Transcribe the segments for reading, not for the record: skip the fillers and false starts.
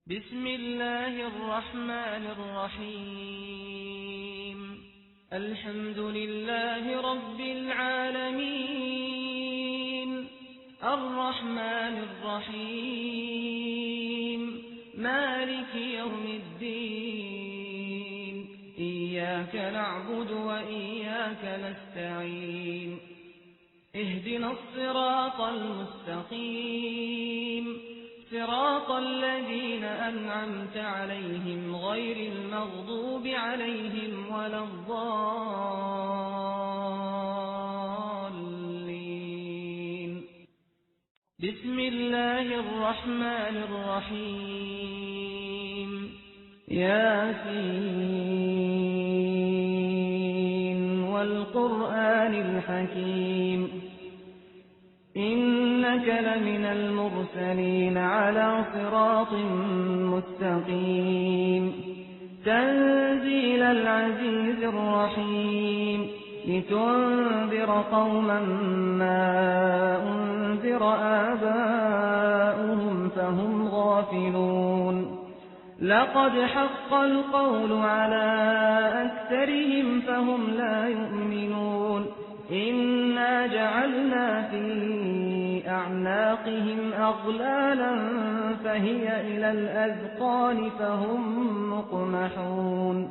بسم الله الرحمن الرحيم الحمد لله رب العالمين الرحمن الرحيم مالك يوم الدين إياك نعبد وإياك نستعين اهدنا الصراط المستقيم صراط الذين أنعمت عليهم غير المغضوب عليهم ولا الضالين بسم الله الرحمن الرحيم ياسين والقرآن الحكيم إنك لمن المرسلين على صراط مستقيم تنزيل العزيز الرحيم لتنذر قوما ما أنذر آباؤهم فهم غافلون لقد حق القول على أكثرهم فهم لا يؤمنون إنا جعلنا في أعناقهم أغلالا فهي إلى الأذقان فهم مقمحون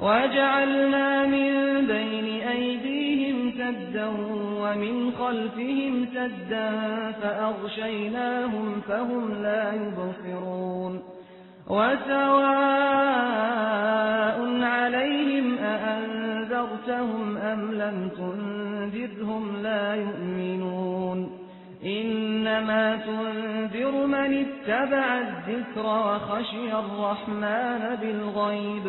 وجعلنا من بين أيديهم سدا ومن خلفهم سدا فأغشيناهم فهم لا يبصرون وسواء عليهم أأنذرتهم أم لم تنذرهم لا يؤمنون إنما تنذر من اتبع الذكر وخشي الرحمن بالغيب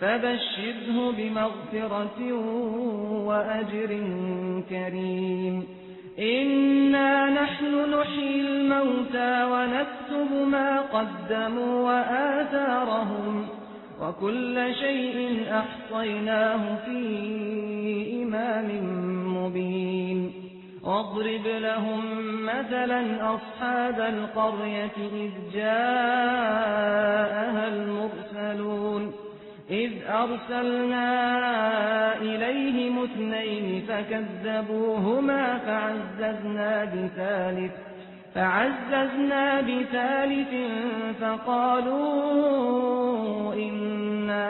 فبشره بمغفرة وأجر كريم إنا نحن نحيي الموتى ونكتب ما قدموا وآثارهم وكل شيء أحصيناه في إمام مبين واضرب لهم مثلا أصحاب القرية إذ جاءها المرسلون إذ أرسلنا إليهم اثنين فكذبوهما فعززنا بثالث فقالوا إنا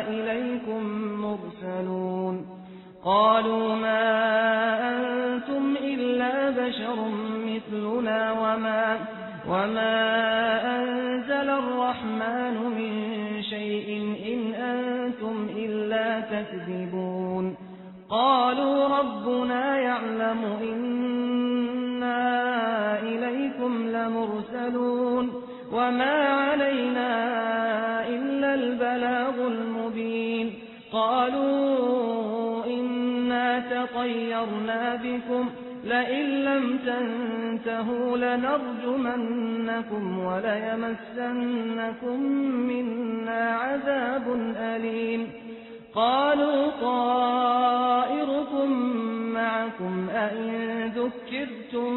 إليكم مرسلون قالوا ما أنتم إلا بشر مثلنا وما أنزل الرحمن من شيء إن أنتم إلا تكذبون قالوا ربنا يعلم إنا إليكم لمرسلون وما علينا إلا البلاغ المبين قالوا إنا تطيرنا بكم لئن لم تنتهوا لنرجمنكم وليمسنكم منا عذاب أليم قالوا طائركم معكم أئن ذكرتم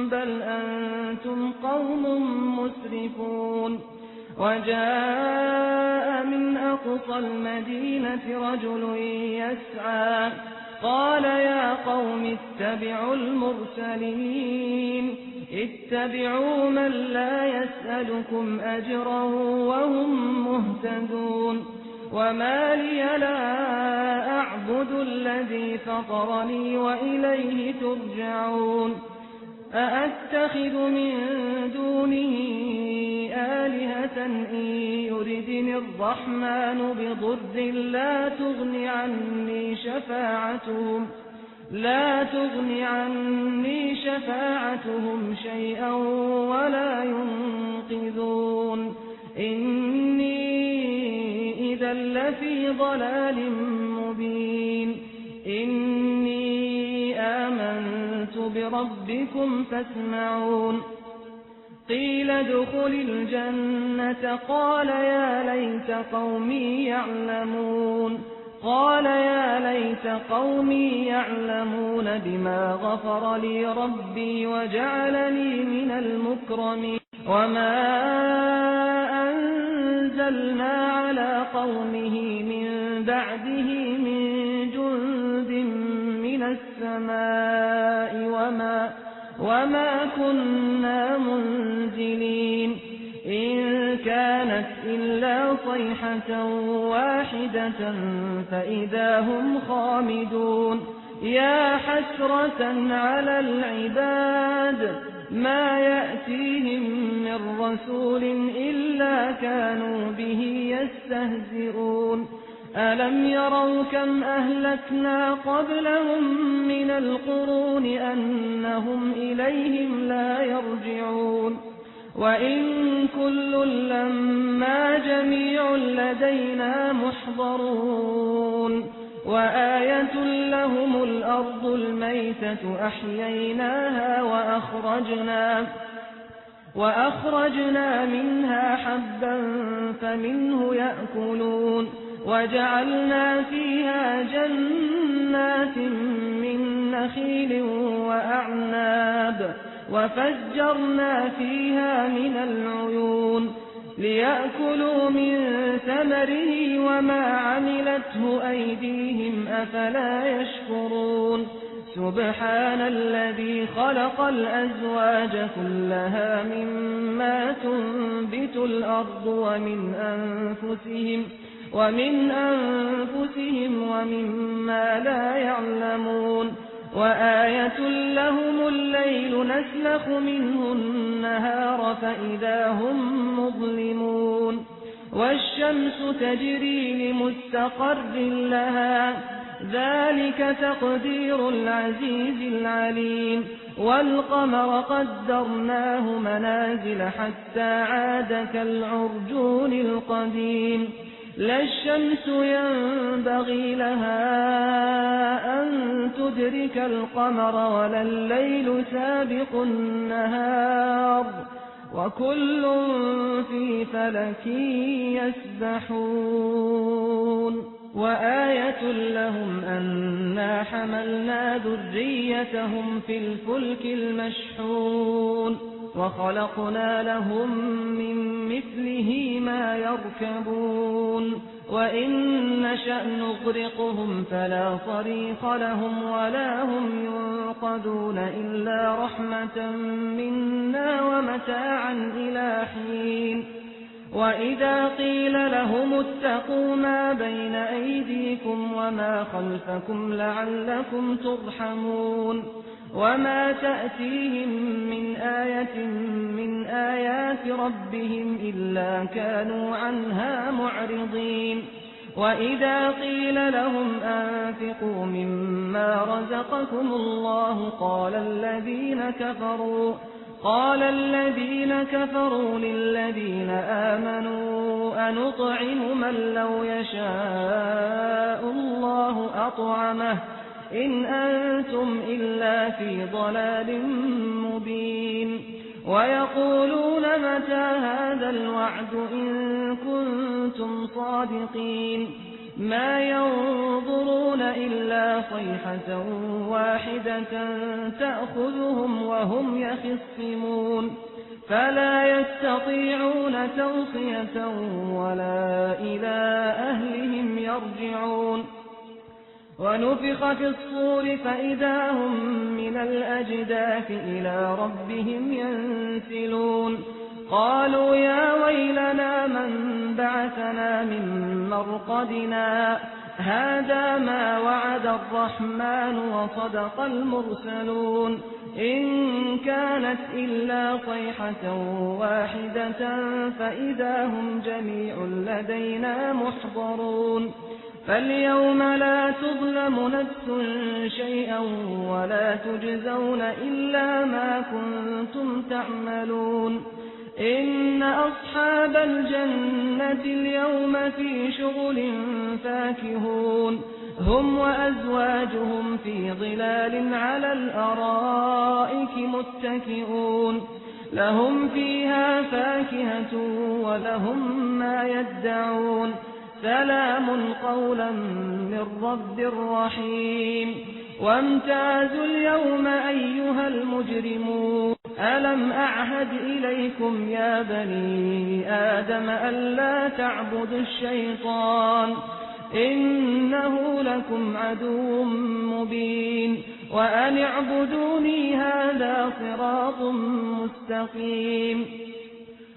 بل أنتم قوم مسرفون وجاء من أقصى المدينة رجل يسعى قال يا قوم اتبعوا المرسلين اتبعوا من لا يسألكم أجرا وهم مهتدون وما لي لا أعبد الذي فطرني وإليه ترجعون أأتخذ من دونه آلهة إن يردني الرحمن بضر لا تغني عني شفاعتهم شيئا ولا ينقذون إني إذا لفي ضلال مبين إني آمنت بربكم فاسمعون قيل ادخل الجنة قال يا ليت قومي يعلمون بما غفر لي ربي وجعلني من المكرمين وما أنزلنا على قومه من بعده من جند من السماء وما كنا منزلين إن كانت إلا صيحة واحدة فإذا هم خامدون يا حسرة على العباد ما يأتيهم من رسول إلا كانوا به يستهزئون ألم يروا كم أهلكنا قبلهم من القرون أنهم إليهم لا يرجعون وإن كل لما جميع لدينا محضرون وآية لهم الأرض الميتة أحييناها وأخرجنا منها حبا فمنه يأكلون وجعلنا فيها جنات من نخيل وأعناب وفجرنا فيها من العيون ليأكلوا من ثمره وما عملته أيديهم أفلا يشكرون سبحان الذي خلق الأزواج كلها مما تنبت الأرض ومن أنفسهم ومما لا يعلمون وآية لهم الليل نسلخ منه النهار فإذا هم مظلمون والشمس تجري لمستقر لها ذلك تقدير العزيز العليم والقمر قدرناه منازل حتى عاد كالعرجون القديم لا الشمس ينبغي لها أن تدرك القمر ولا الليل سابق النهار وكل في فلك يسبحون وآية لهم أنا حملنا ذريتهم في الفلك المشحون وخلقنا لهم من مثله ما يركبون وإن نشأ نغرقهم فلا صريخ لهم ولا هم ينقذون إلا رحمة منا ومتاعا إلى حين وإذا قيل لهم اتقوا ما بين أيديكم وما خلفكم لعلكم ترحمون وما تأتيهم من آية من آيات ربهم إلا كانوا عنها معرضين وإذا قيل لهم أنفقوا مما رزقكم الله قال الذين كفروا للذين آمنوا أنطعم من لو يشاء الله أطعمه إن أنتم إلا في ضلال مبين ويقولون متى هذا الوعد إن كنتم صادقين ما ينظرون إلا صيحة واحدة تأخذهم وهم يخصمون فلا يستطيعون توصية ولا إلى أهلهم يرجعون ونفخ في الصور فإذا هم من الأجداث إلى ربهم ينسلون قالوا يا ويلنا من بعثنا من مرقدنا هذا ما وعد الرحمن وصدق المرسلون إن كانت إلا صيحة واحدة فإذا هم جميع لدينا محضرون فاليوم لا تظلم نفس شيئا ولا تجزون إلا ما كنتم تعملون إن أصحاب الجنة اليوم في شغل فاكهون هم وأزواجهم في ظلال على الأرائك متكئون لهم فيها فاكهة ولهم ما يدعون سلام قولا من رب رحيم وامتازوا اليوم أيها المجرمون ألم أعهد إليكم يا بني آدم ألا تعبدوا الشيطان إنه لكم عدو مبين وأن اعبدوني هذا صراط مستقيم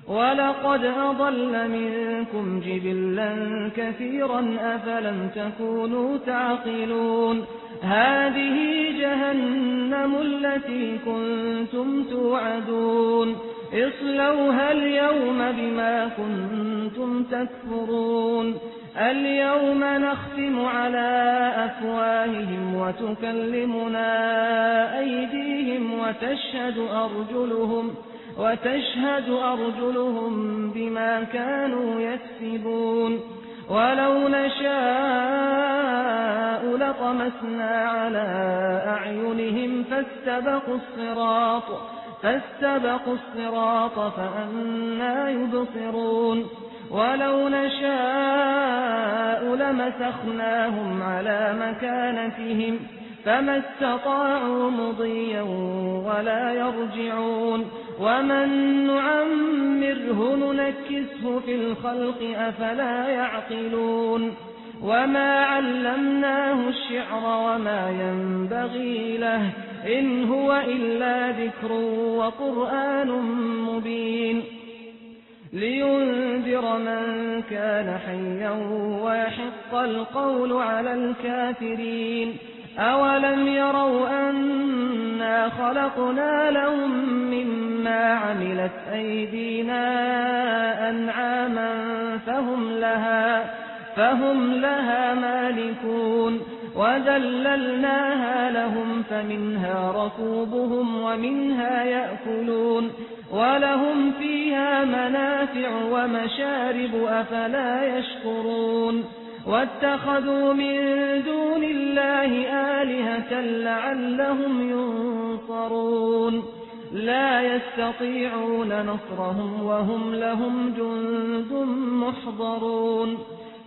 ولقد أضل منكم جبلا كثيرا أفلم تكونوا تعقلون هذه جهنم التي كنتم توعدون اصلوها اليوم بما كنتم تكفرون اليوم نختم على أفواههم وتكلمنا أيديهم وتشهد أرجلهم بما كانوا يكسبون ولو نشاء لطمسنا على أعينهم فاستبقوا الصراط فأنى يبصرون ولو نشاء لمسخناهم على مكانتهم فما استطاعوا مضيا ولا يرجعون ومن نعمره ننكسه في الخلق أفلا يعقلون وما علمناه الشعر وما ينبغي له إن هو إلا ذكر وقرآن مبين لينذر من كان حيا ويحق القول على الكافرين أولم يروا أنا خلقنا لهم مما عملت أيدينا أنعاما فهم لها مالكون وذللناها لهم فمنها ركوبهم ومنها يأكلون ولهم فيها منافع ومشارب أفلا يشكرون واتخذوا من دون الله آلهة لعلهم ينصرون لا يستطيعون نصرهم وهم لهم جند محضرون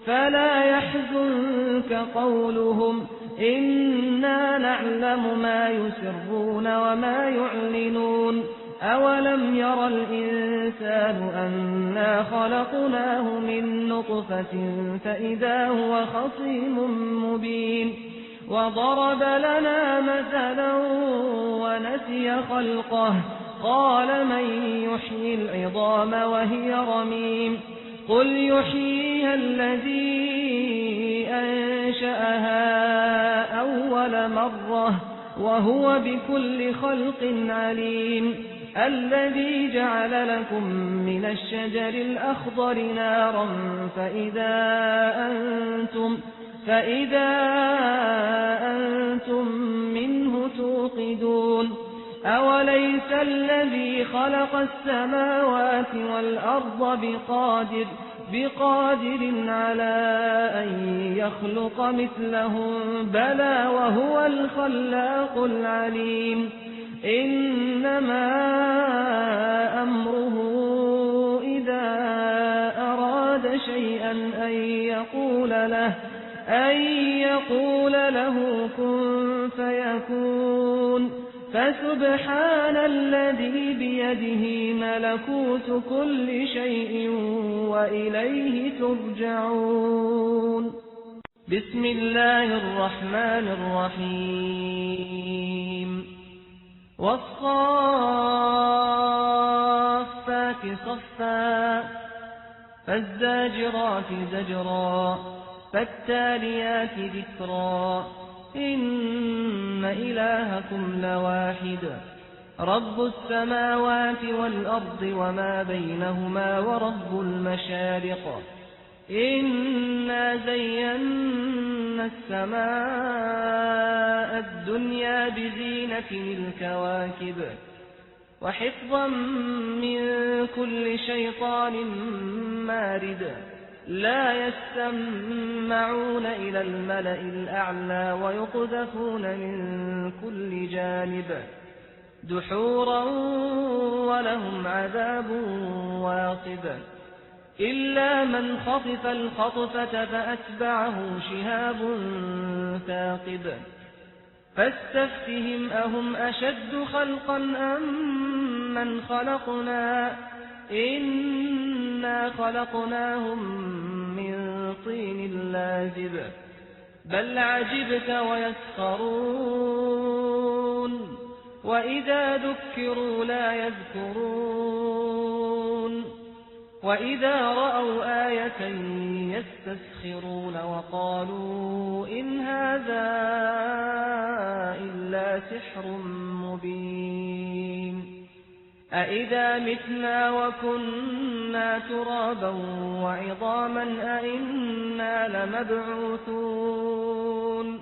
فلا يحزنك قولهم إنا نعلم ما يسرون وما يعلنون أولم ير الإنسان أنا خلقناه من نطفة فإذا هو خصيم مبين وضرب لنا مثلا ونسي خلقه قال من يحيي العظام وهي رميم قل يحييها الذي أنشأها أول مرة وهو بكل خلق عليم الذي جعل لكم من الشجر الأخضر نارا فإذا أنتم منه توقدون أوليس الذي خلق السماوات والأرض بقادر على أن يخلق مثلهم بلى وهو الخلاق العليم إنما أمره إذا أراد شيئا أن يقول له كن فيكون فسبحان الذي بيده ملكوت كل شيء وإليه ترجعون بسم الله الرحمن الرحيم والصافات صفا فالزاجرات زجرا فالتاليات ذكرا إن إلهكم لواحد رب السماوات والأرض وما بينهما ورب المشارق إنا زينا السماء الدنيا بزينة الكواكب وحفظا من كل شيطان مارد لا يستمعون إلى الملأ الأعلى ويقذفون من كل جانب دحورا ولهم عذاب واصب إلا من خطف الخطفة فأتبعه شهاب ثاقب فاستفتهم أهم أشد خلقا أم ممن خلقنا إنا خلقناهم من طين لازب بل عجبت ويسخرون وإذا ذكروا لا يذكرون وإذا رأوا آية يستسخرون وقالوا إن هذا إلا سحر مبين أإذا متنا وكنا ترابا وعظاما أإنا لمبعوثون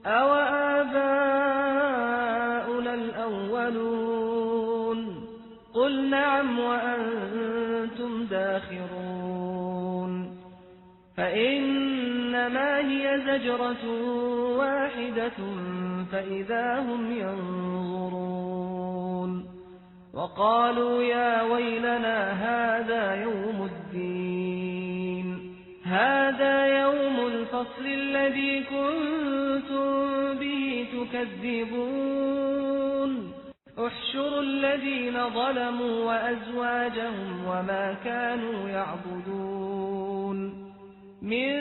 أو آباؤنا الأولون قل نعم وأنتم داخرون فإنما هي زجرة واحدة فإذا هم ينظرون وقالوا يا ويلنا هذا يوم الفصل الذي كنتم به تكذبون احشروا الذين ظلموا وأزواجهم وما كانوا يعبدون من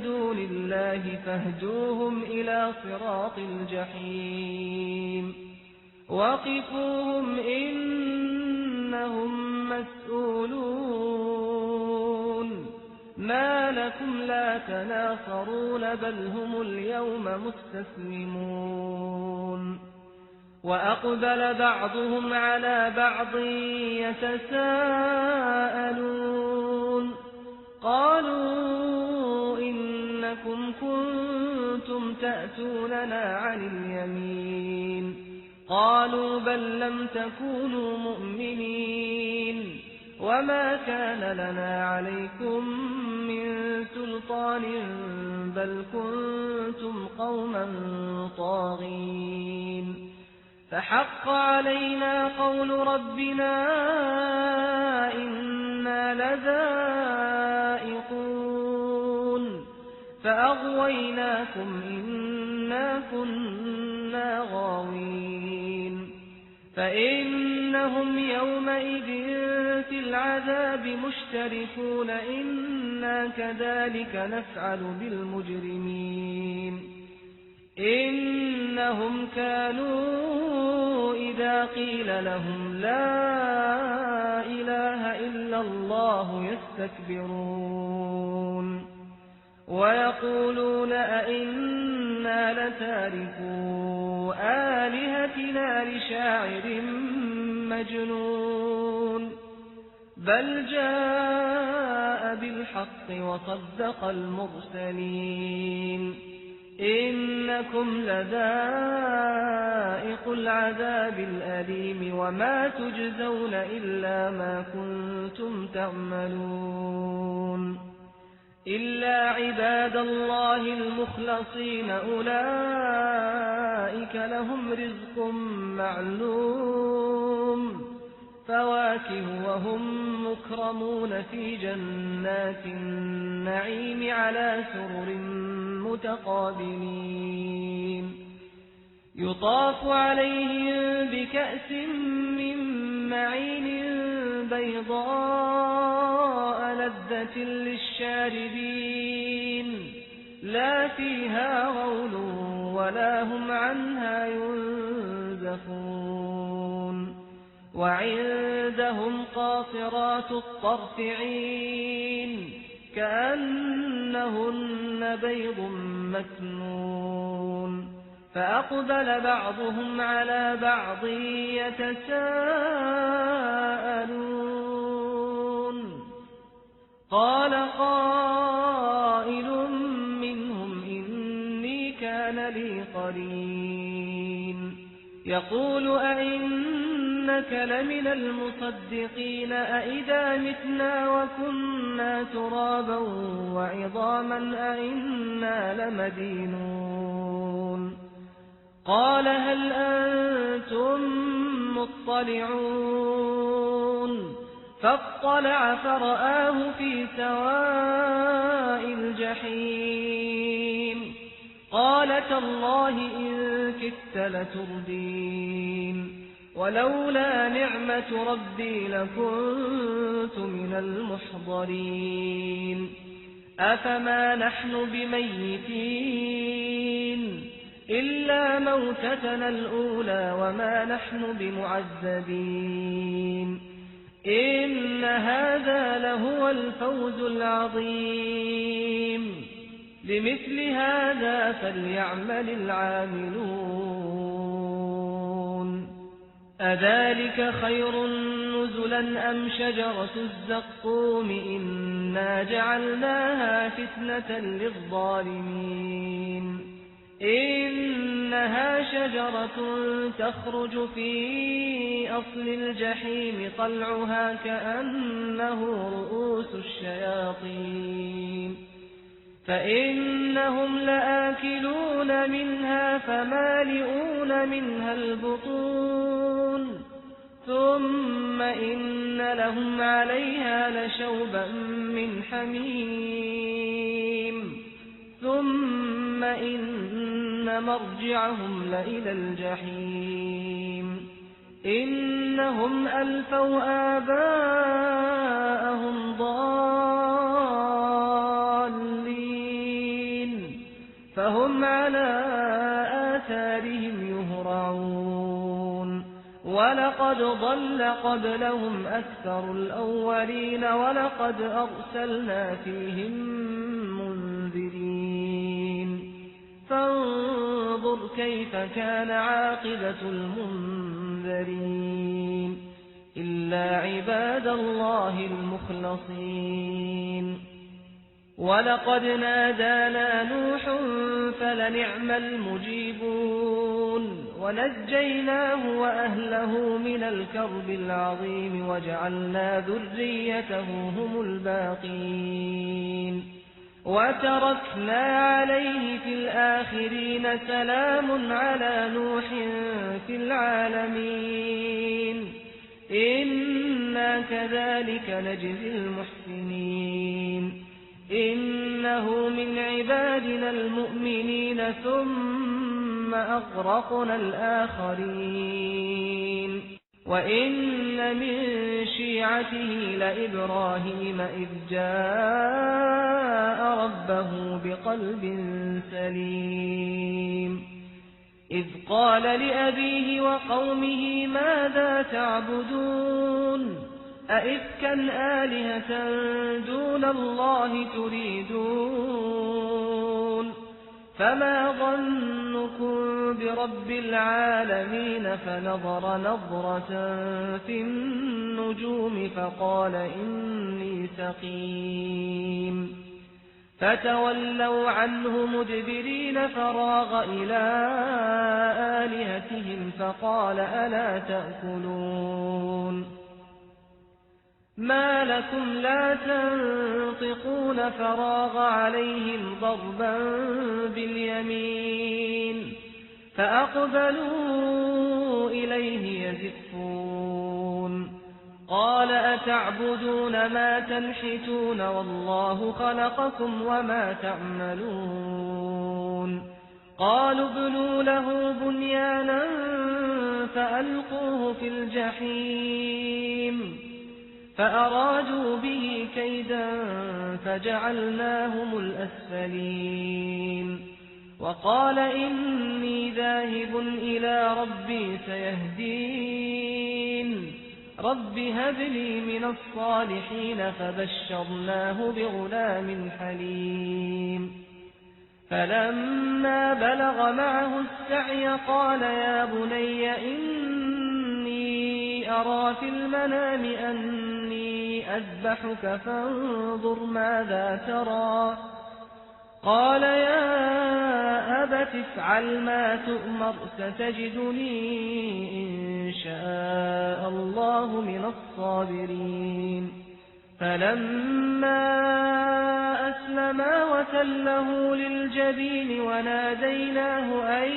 دون الله فاهدوهم إلى صراط الجحيم وقفوهم إنهم مسؤولون ما لكم لا تناصرون بل هم اليوم مستسلمون وأقبل بعضهم على بعض يتساءلون قالوا إنكم كنتم تأتوننا عن اليمين قالوا بل لم تكونوا مؤمنين وما كان لنا عليكم من سلطان بل كنتم قوما طاغين فحق علينا قول ربنا إنا لذائقون فأغويناكم إنا كنا غاوين فإنهم يومئذ في العذاب مشتركون إنا كذلك نفعل بالمجرمين إنهم كانوا إذا قيل لهم لا إله إلا الله يستكبرون ويقولون أئنا لتاركو آلهتنا لشاعر مجنون بل جاء بالحق وصدق المرسلين إنكم لذائق العذاب الأليم وما تجزون إلا ما كنتم تعملون إلا عباد الله المخلصين أولئك لهم رزق معلوم فواكه وهم مكرمون في جنات النعيم على سرر متقابلين يطاف عليهم بكأس من معين بيضاء لذة للشاربين لا فيها غول ولا هم عنها ينزفون وعندهم قاصرات الطرف عين كأنهن بيض مكنون فأقبل بعضهم على بعض يتساءلون قال قائل منهم إني كان لي قرين يقول أئنك لمن المصدقين أئذا متنا وكنا ترابا وعظاما أئنا لمدينون قال هل أنتم مطلعون فاطلع فرآه في سواء الجحيم قال تالله إن كدت لتردين ولولا نعمة ربي لكنت من المحضرين أفما نحن بميتين إلا موتتنا الأولى وما نحن بمعذبين إن هذا لهو الفوز العظيم لمثل هذا فليعمل العاملون أذلك خير نزلا أم شجرة الزقوم إنا جعلناها فتنة للظالمين إنها شجرة تخرج في أصل الجحيم طلعها كأنه رؤوس الشياطين فإنهم لآكلون منها فمالئون منها البطون ثم إن لهم عليها لشوبا من حميم ثم إن مرجعهم لإلى الجحيم إنهم ألفوا آباءهم ضالين فهم على آثارهم يهرعون ولقد ضل قبلهم أكثر الأولين ولقد أرسلنا فيهم منذرين فانظر كيف كان عاقبة المنذرين إلا عباد الله المخلصين ولقد نادانا نوح فلنعم المجيبون ونجيناه وأهله من الكرب العظيم وجعلنا ذريته هم الباقين وتركنا عليه في الآخرين سلام على نوح في العالمين إنا كذلك نجزي المحسنين إنه من عبادنا المؤمنين ثم أغرقنا الآخرين وإن من شيعته لإبراهيم إذ جاء ربه بقلب سليم إذ قال لأبيه وقومه ماذا تعبدون أئفكا آلهة دون الله تريدون فما ظنكم برب العالمين فنظر نظرة في النجوم فقال إني سقيم فتولوا عنه مدبرين فراغ إلى آلهتهم فقال ألا تأكلون ما لكم لا تنطقون فراغ عليهم ضربا باليمين فأقبلوا إليه يزفون قال أتعبدون ما تنحتون والله خلقكم وما تعملون قالوا ابنوا له بنيانا فألقوه في الجحيم فأرادوا به كيدا فجعلناهم الأسفلين وقال إني ذاهب إلى ربي سيهدين رب هب لي من الصالحين فبشرناه بغلام حليم فلما بلغ معه السعي قال يا بني إني أرى في المنام أني أذبحك فانظر ماذا ترى قال يا أبت افعل ما تؤمر ستجدني إن شاء الله من الصابرين فلما أسلما وتله للجبين وناديناه أن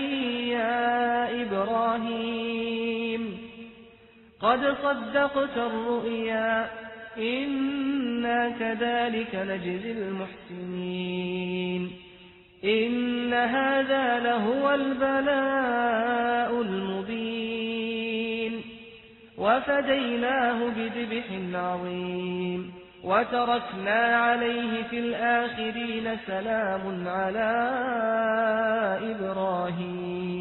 يا إبراهيم قد صدقت الرؤيا إنا كذلك نجزي المحسنين إن هذا لهو البلاء المبين وفديناه بذبح عظيم وتركنا عليه في الآخرين سلام على إبراهيم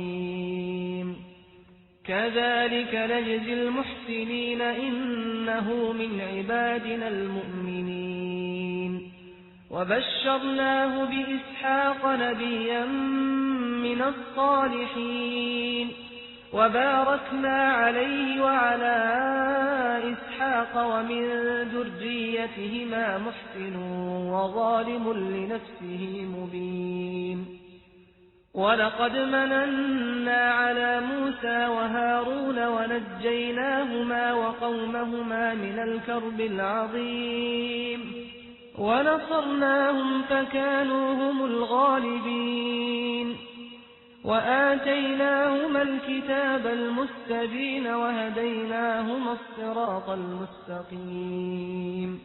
كذلك نجزي المحسنين إنه من عبادنا المؤمنين وبشرناه بإسحاق نبيا من الصالحين وباركنا عليه وعلى إسحاق ومن ذريتهما محسن وظالم لنفسه مبين ولقد مننا على موسى وهارون ونجيناهما وقومهما من الكرب العظيم ونصرناهم فكانوا هم الغالبين وآتيناهما الكتاب المستبين وهديناهما الصراط المستقيم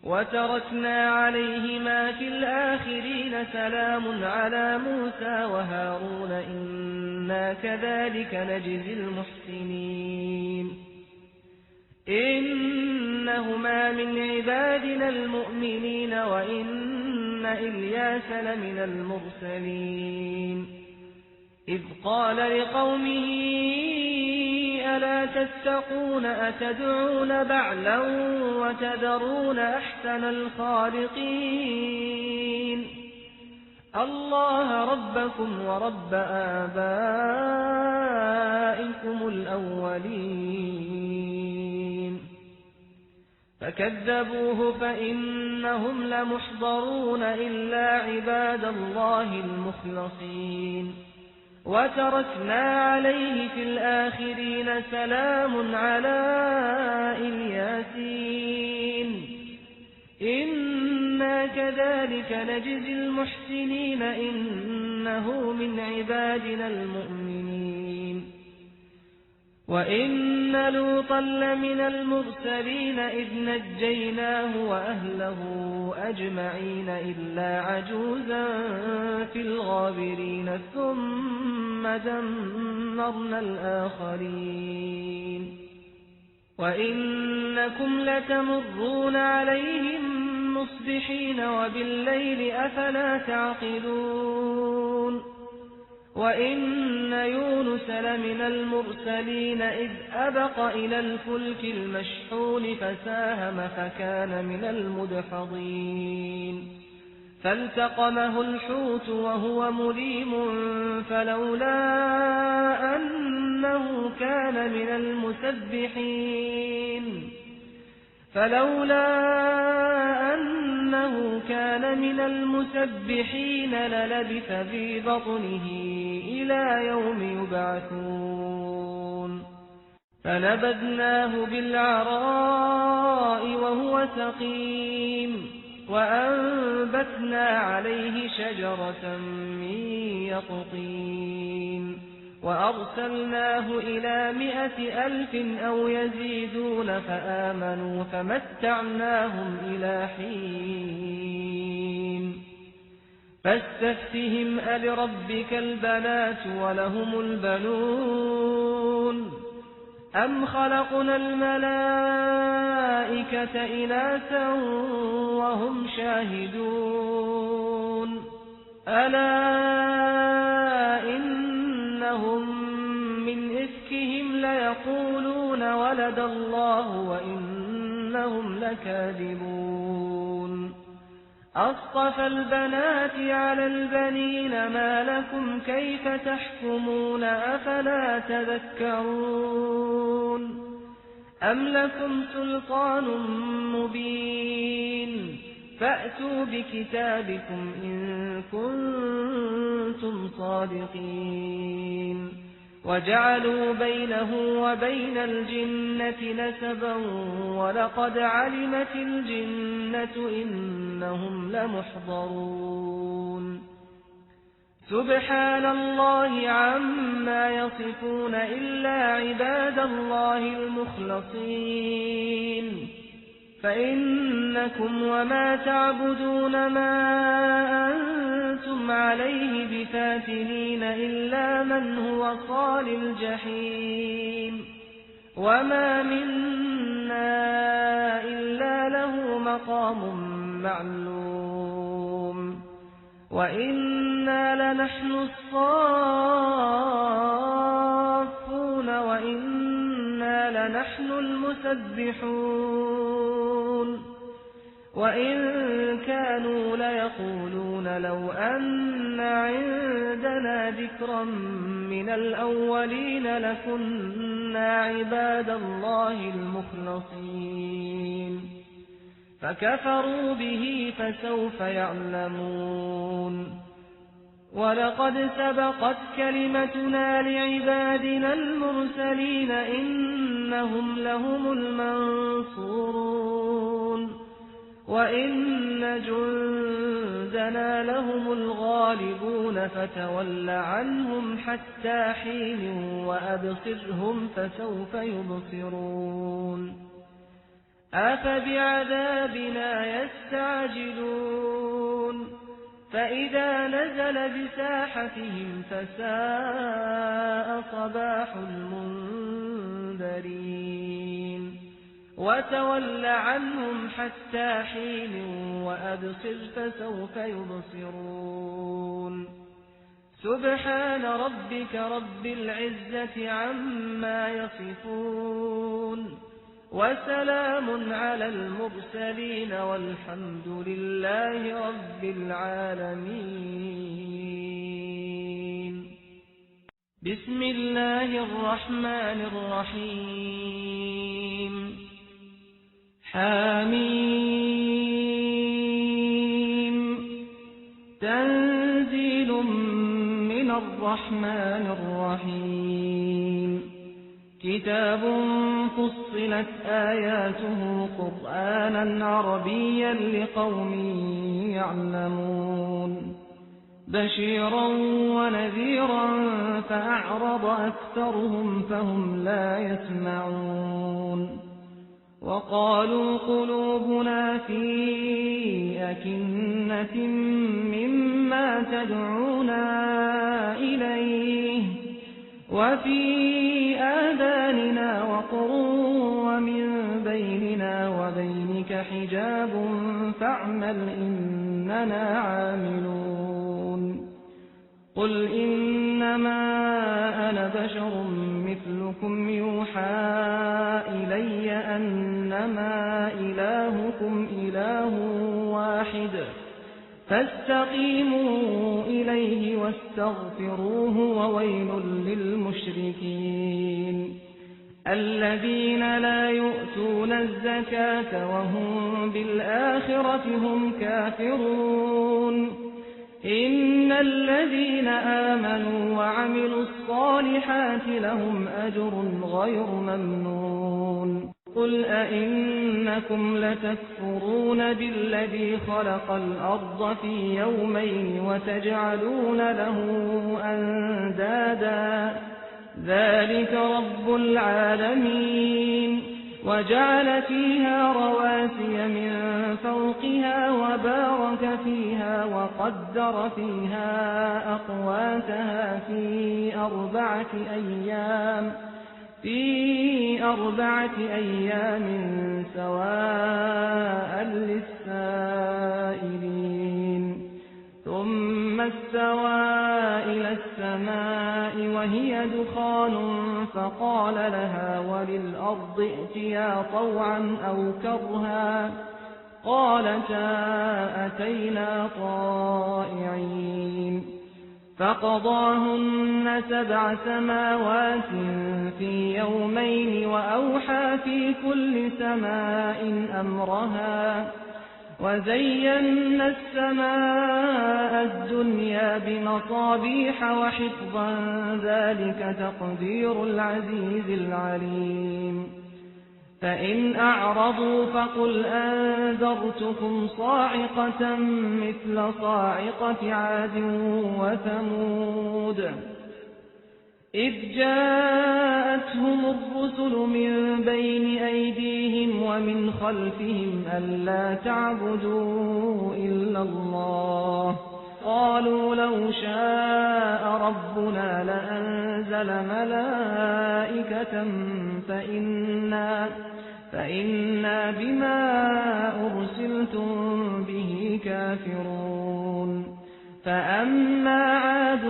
وتركنا عليهما في الآخرين سلام على موسى وهارون إنا كذلك نجزي المحسنين إنهما من عبادنا المؤمنين وإن إلياس لمن المرسلين إذ قال لقومه ألا تتقون أتدعون بعلا وتذرون أحسن الخالقين الله ربكم ورب آبائكم الأولين فكذبوه فإنهم لمحضرون إلا عباد الله المخلصين وتركنا عليه في الآخرين سلام على الياسين إنا كذلك نجزي المحسنين إنه من عبادنا المؤمنين وإن لوطا لمن المرسلين إذ نجيناه وأهله أجمعين إلا عجوزا في الغابرين ثم دمرنا الآخرين وإنكم لتمرون عليهم مصبحين وبالليل أفلا تعقلون وإن يونس لمن المرسلين إذ أبق إلى الفلك المشحون فساهم فكان من المدحضين فالتقمه الحوت وهو مليم فلولا أنه كان من المسبحين للبث في بطنه إلى يوم يبعثون فنبذناه بالعراء وهو سقيم وأنبتنا عليه شجرة من يقطين وأرسلناه إلى 100,000 أو يزيدون فآمنوا فمتعناهم إلى حين فاستفتهم ألربك البنات ولهم البنون أم خلقنا الملائكة إناثا وهم شاهدون ألا إنهم من إفكهم ليقولون ولد الله وإنهم لكاذبون أصطفى البنات على البنين ما لكم كيف تحكمون أفلا تذكرون أم لكم سلطان مبين فأتوا بكتابكم إن كنتم صادقين وجعلوا بينه وبين الجنة نسبا ولقد علمت الجنة إنهم لمحضرون سبحان الله عما يصفون إلا عباد الله المخلصين فإنكم وما تعبدون ما أنتم عليه بفاتنين إلا من هو صال الجحيم وما منا إلا له مقام معلوم وإنا لنحن الصافون وإنا لنحن المسبحون وإن كانوا ليقولون لو أن عندنا ذكرا من الأولين لكنا عباد الله المخلصين فكفروا به فسوف يعلمون ولقد سبقت كلمتنا لعبادنا المرسلين إنهم لهم المنصورون وإن جندنا لهم الغالبون فتول عنهم حتى حين وأبصرهم فسوف يبصرون أفبعذابنا يستعجلون فإذا نزل بساحتهم فساء صباح المنذرين وتول عنهم حتى حين وأبصر فسوف يبصرون سبحان ربك رب العزة عما يصفون وسلام على المرسلين والحمد لله رب العالمين بسم الله الرحمن الرحيم حميم تنزيل من الرحمن الرحيم كتاب فصلت آياته قرآنا عربيا لقوم يعلمون بشيرا ونذيرا فأعرض أكثرهم فهم لا يسمعون وقالوا قلوبنا في أكنة مما تدعونا إليه وفي آذاننا وقر ومن بيننا وبينك حجاب فاعمل إننا عاملون قل إنما أنا بشر مثلكم يوحى إلي أنما إلهكم إله واحد فاستقيموا إليه واستغفروه وويل للمشركين الذين لا يؤتون الزكاة وهم بالآخرة هم كافرون إن الذين آمنوا وعملوا الصالحات لهم أجر غير ممنون قل أئنكم لتكفرون بالذي خلق الأرض في يومين وتجعلون له أندادا ذلك رب العالمين وجعل فيها رواسي من فوقها وبارك فيها وقدر فيها أقواتها في أربعة أيام سواء للسائلين ثم استوى إلى السماء وهي دخان فقال لها وللأرض ائتيا طوعا أو كرها قالتا أتينا طائعين فقضاهن 7 سماوات في يومين وأوحى في كل سماء أمرها وزينا السماء الدنيا بمصابيح وحفظا ذلك تقدير العزيز العليم فإن أعرضوا فقل أنذرتكم صاعقة مثل صاعقة عاد وثمود إذ جاءتهم الرسل من بين أيديهم ومن خلفهم ألا تعبدوا إلا الله قالوا لو شاء ربنا لأنزل ملائكة فإنا بما أرسلتم به كافرون فأما عاد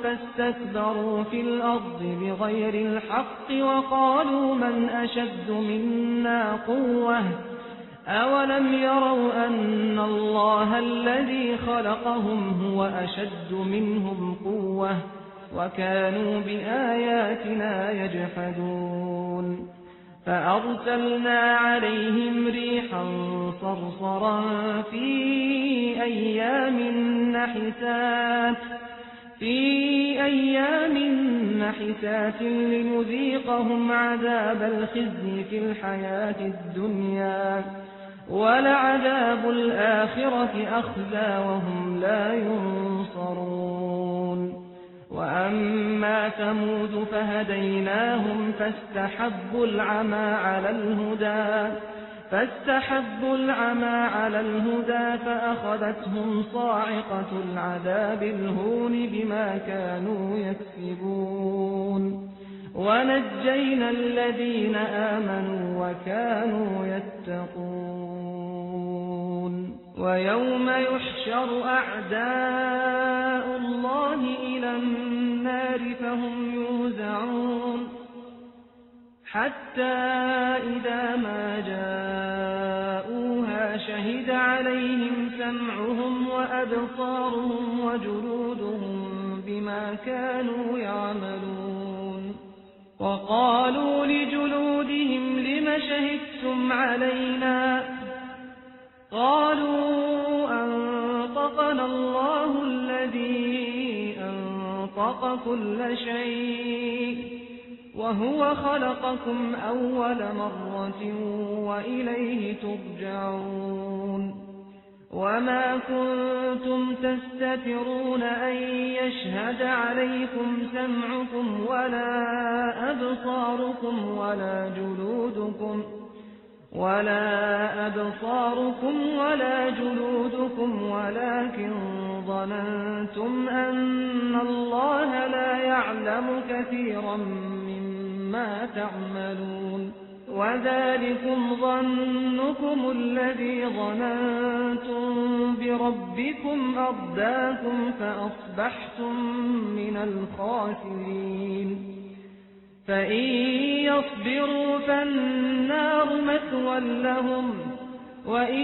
فاستكبروا في الأرض بغير الحق وقالوا من أشد منا قوة أولم يروا أن الله الذي خلقهم هو أشد منهم قوة وكانوا بآياتنا يجحدون فأرسلنا عليهم ريحا صرصرا في أيام نحسات لنذيقهم عذاب الخزي في الحياة الدنيا ولعذاب الآخرة أخزى وهم لا ينصرون وأما ثمود فهديناهم فاستحبوا العمى على الهدى فأخذتهم صاعقة العذاب الهون بما كانوا يكسبون ونجينا الذين آمنوا وكانوا يتقون ويوم يحشر أعداء الله إلى النار فهم يوزعون حتى إذا ما جاءوها شهد عليهم سمعهم وأبصارهم وجلودهم بما كانوا يعملون وقالوا لجلودهم لم شهدتم علينا قالوا أنطقنا الله الذي أنطق كل شيء وهو خلقكم أول مرة وإليه ترجعون وما كنتم تستترون أن يشهد عليكم سمعكم ولا أبصاركم ولا جلودكم ولكن ظننتم أن الله لا يعلم كثيرا مما تعملون وذلكم ظنكم الذي ظننتم بربكم أرداكم فأصبحتم من الخاسرين فإن يصبروا فالنار مثوى لهم وإن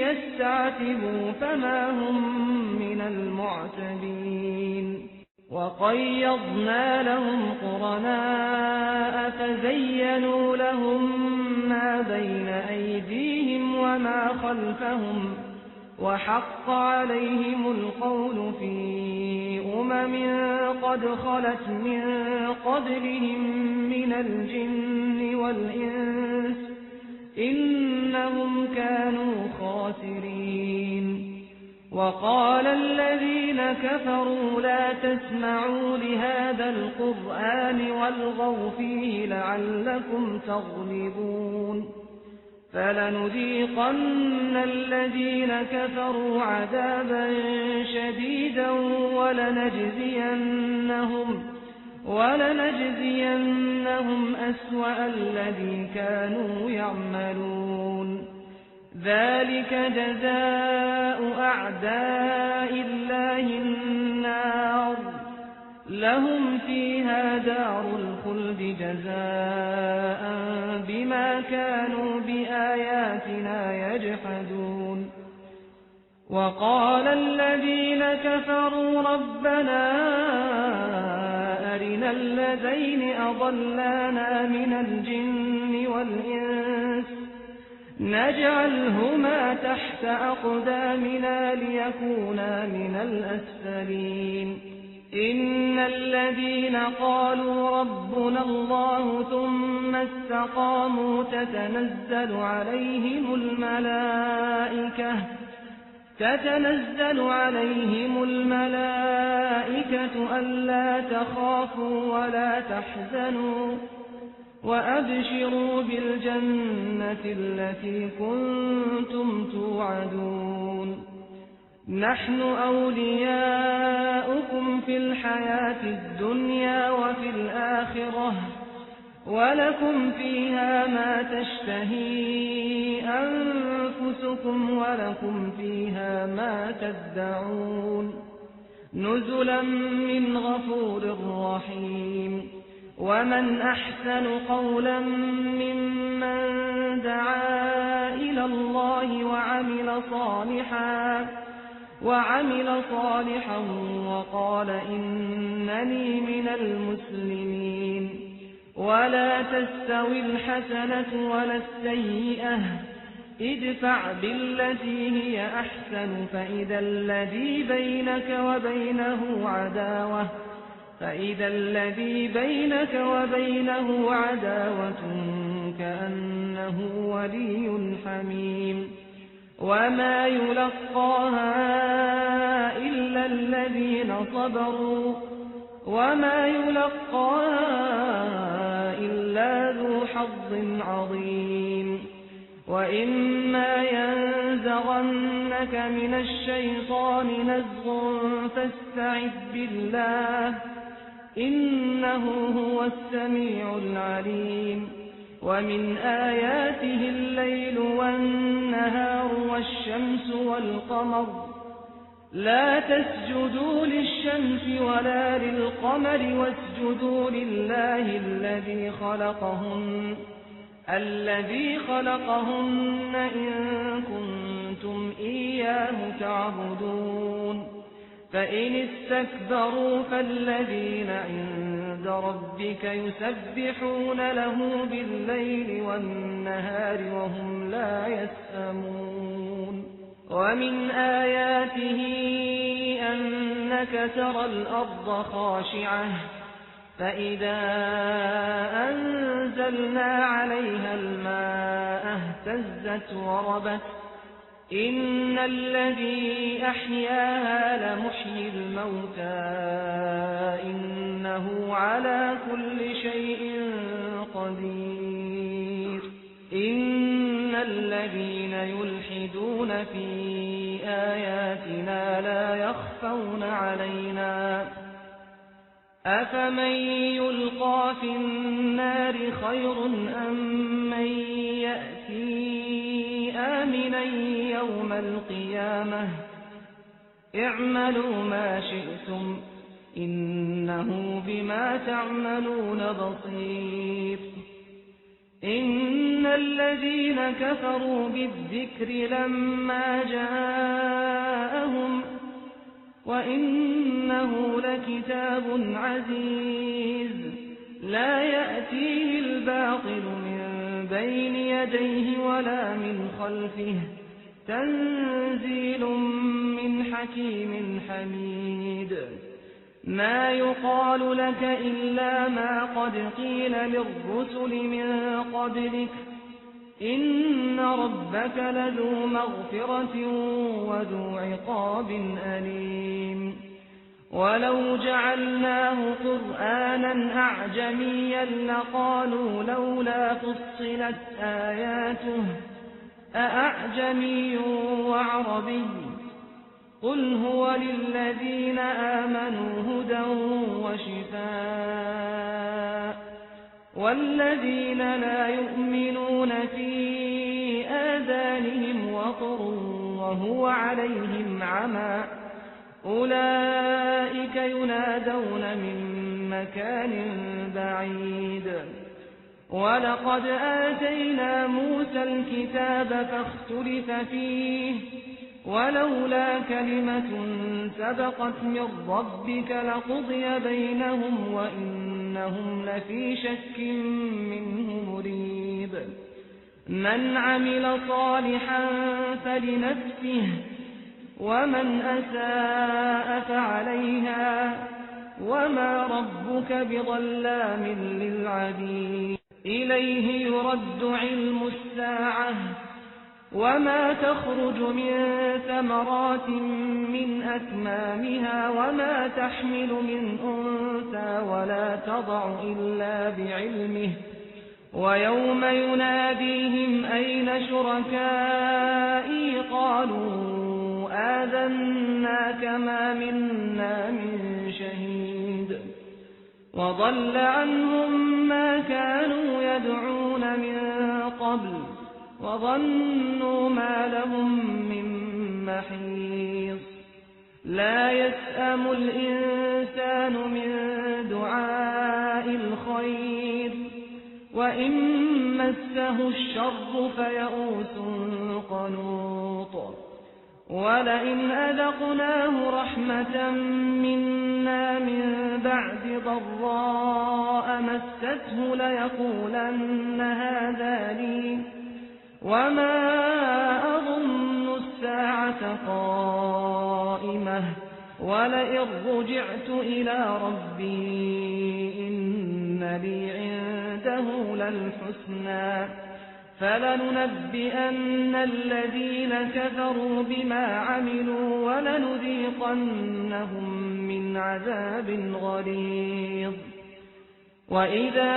يستعتبوا فما هم من المعتبين وقيضنا لهم قرناء فزينوا لهم ما بين أيديهم وما خلفهم وحق عليهم القول في قد خلت من قبلهم من الجن والإنس إنهم كانوا خاسرين وقال الذين كفروا لا تسمعوا لهذا القرآن والغوا فيه لعلكم تغلبون فلنذيقن الذين كفروا عذابا شديدا ولنجزينهم أسوأ الذي كانوا يعملون ذلك جزاء أعداء الله النار لهم فيها دار الخلد جزاء بما كانوا بآياتنا يجحدون وقال الذين كفروا ربنا أرنا الذين أضلانا من الجن والإنس نجعلهما تحت أقدامنا ليكونا من الأسفلين إن الذين قالوا ربنا الله ثم استقاموا تتنزل عليهم الملائكة ألا تخافوا ولا تحزنوا وأبشروا بالجنة التي كنتم توعدون نحن أولياؤكم في الحياة الدنيا وفي الآخرة ولكم فيها ما تشتهي أنفسكم ولكم فيها ما تدعون نزلا من غفور رحيم ومن أحسن قولا ممن دعا إلى الله وعمل صالحا وقال إنني من المسلمين ولا تستوي الحسنة ولا السيئة ادفع بالتي هي أحسن فإذا الذي بينك وبينه عداوة كأنه ولي حميم وما يلقاها إلا الذين صبروا وما يلقاها إلا ذو حظ عظيم وإما ينزغنك من الشيطان نزغ فاستعذ بالله إنه هو السميع العليم ومن آياته الليل والنهار والشمس والقمر لا تسجدوا للشمس ولا للقمر واسجدوا لله الذي خلقهن إن كنتم إياه تعبدون فإن استكبروا فالذين عند ربك يسبحون له بالليل والنهار وهم لا يسأمون ومن آياته أنك ترى الأرض خاشعة فإذا أنزلنا عليها الماء اهتزت وربت إن الذي أحياها لمحيي الموتى إنه على كل شيء قدير إن الذين يلحدون في آياتنا لا يخفون علينا أفمن يلقى في النار خير أم من يأتي آمنا يوم القيامة اعملوا ما شئتم إنه بما تعملون بصير إن الذين كفروا بالذكر لما جاءهم وإنه لكتاب عزيز لا يأتيه الباطل من بين يديه ولا من خلفه تنزيل من حكيم حميد ما يقال لك إلا ما قد قيل للرسل من قبلك إن ربك لذو مغفرة وذو عقاب أليم ولو جعلناه قرآنا أعجميا لقالوا لولا فصلت آياته أأعجمي وعربي قل هو للذين آمنوا هدى وشفاء والذين لا يؤمنون في آذانهم وقر وهو عليهم عمى أولئك ينادون من مكان بعيد ولقد آتينا موسى الكتاب فاختلف فيه ولولا كلمة سبقت من ربك لقضي بينهم وإنهم لفي شك منه مريب من عمل صالحا فلنفسه ومن أساء فعليها وما ربك بظلام للعبيد إليه يرد علم الساعة وما تخرج من ثمرات من أكمامها وما تحمل من أنثى ولا تضع إلا بعلمه ويوم يناديهم أين شركائي قالوا آذناك ما منا من شهيد وضل عنهم ما كانوا يدعون من قبل وظنوا ما لهم من محيص لا يسأم الإنسان من دعاء الخير وإن مسه الشر فيئوس قنوط ولئن أذقناه رحمة منا من بعد ضراء مسته ليقولن هذا لي وما أظن الساعة قائمة ولئن رجعت إلى ربي إن لي عنده للحسنى فلننبئن الذين كفروا بما عملوا ولنذيقنهم من عذاب غليظ وإذا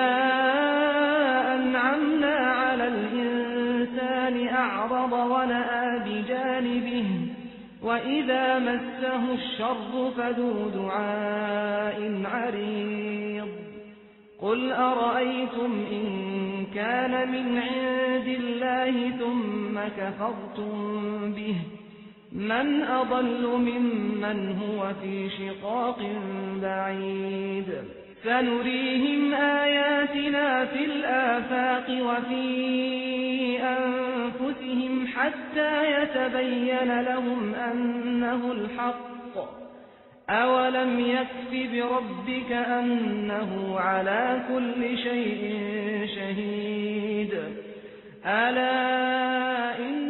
أنعمنا على الإنسان أعرض ونأى بجانبه وإذا مسه الشر فذو دعاء عريض قل أرأيتم إن كان من عند الله ثم كفرتم به من أضل ممن هو في شقاق بعيد سنريهم آياتنا في الآفاق وفي أنفسهم حتى يتبين لهم أنه الحق أولم يكف بربك أنه على كل شيء شهيد ألا إن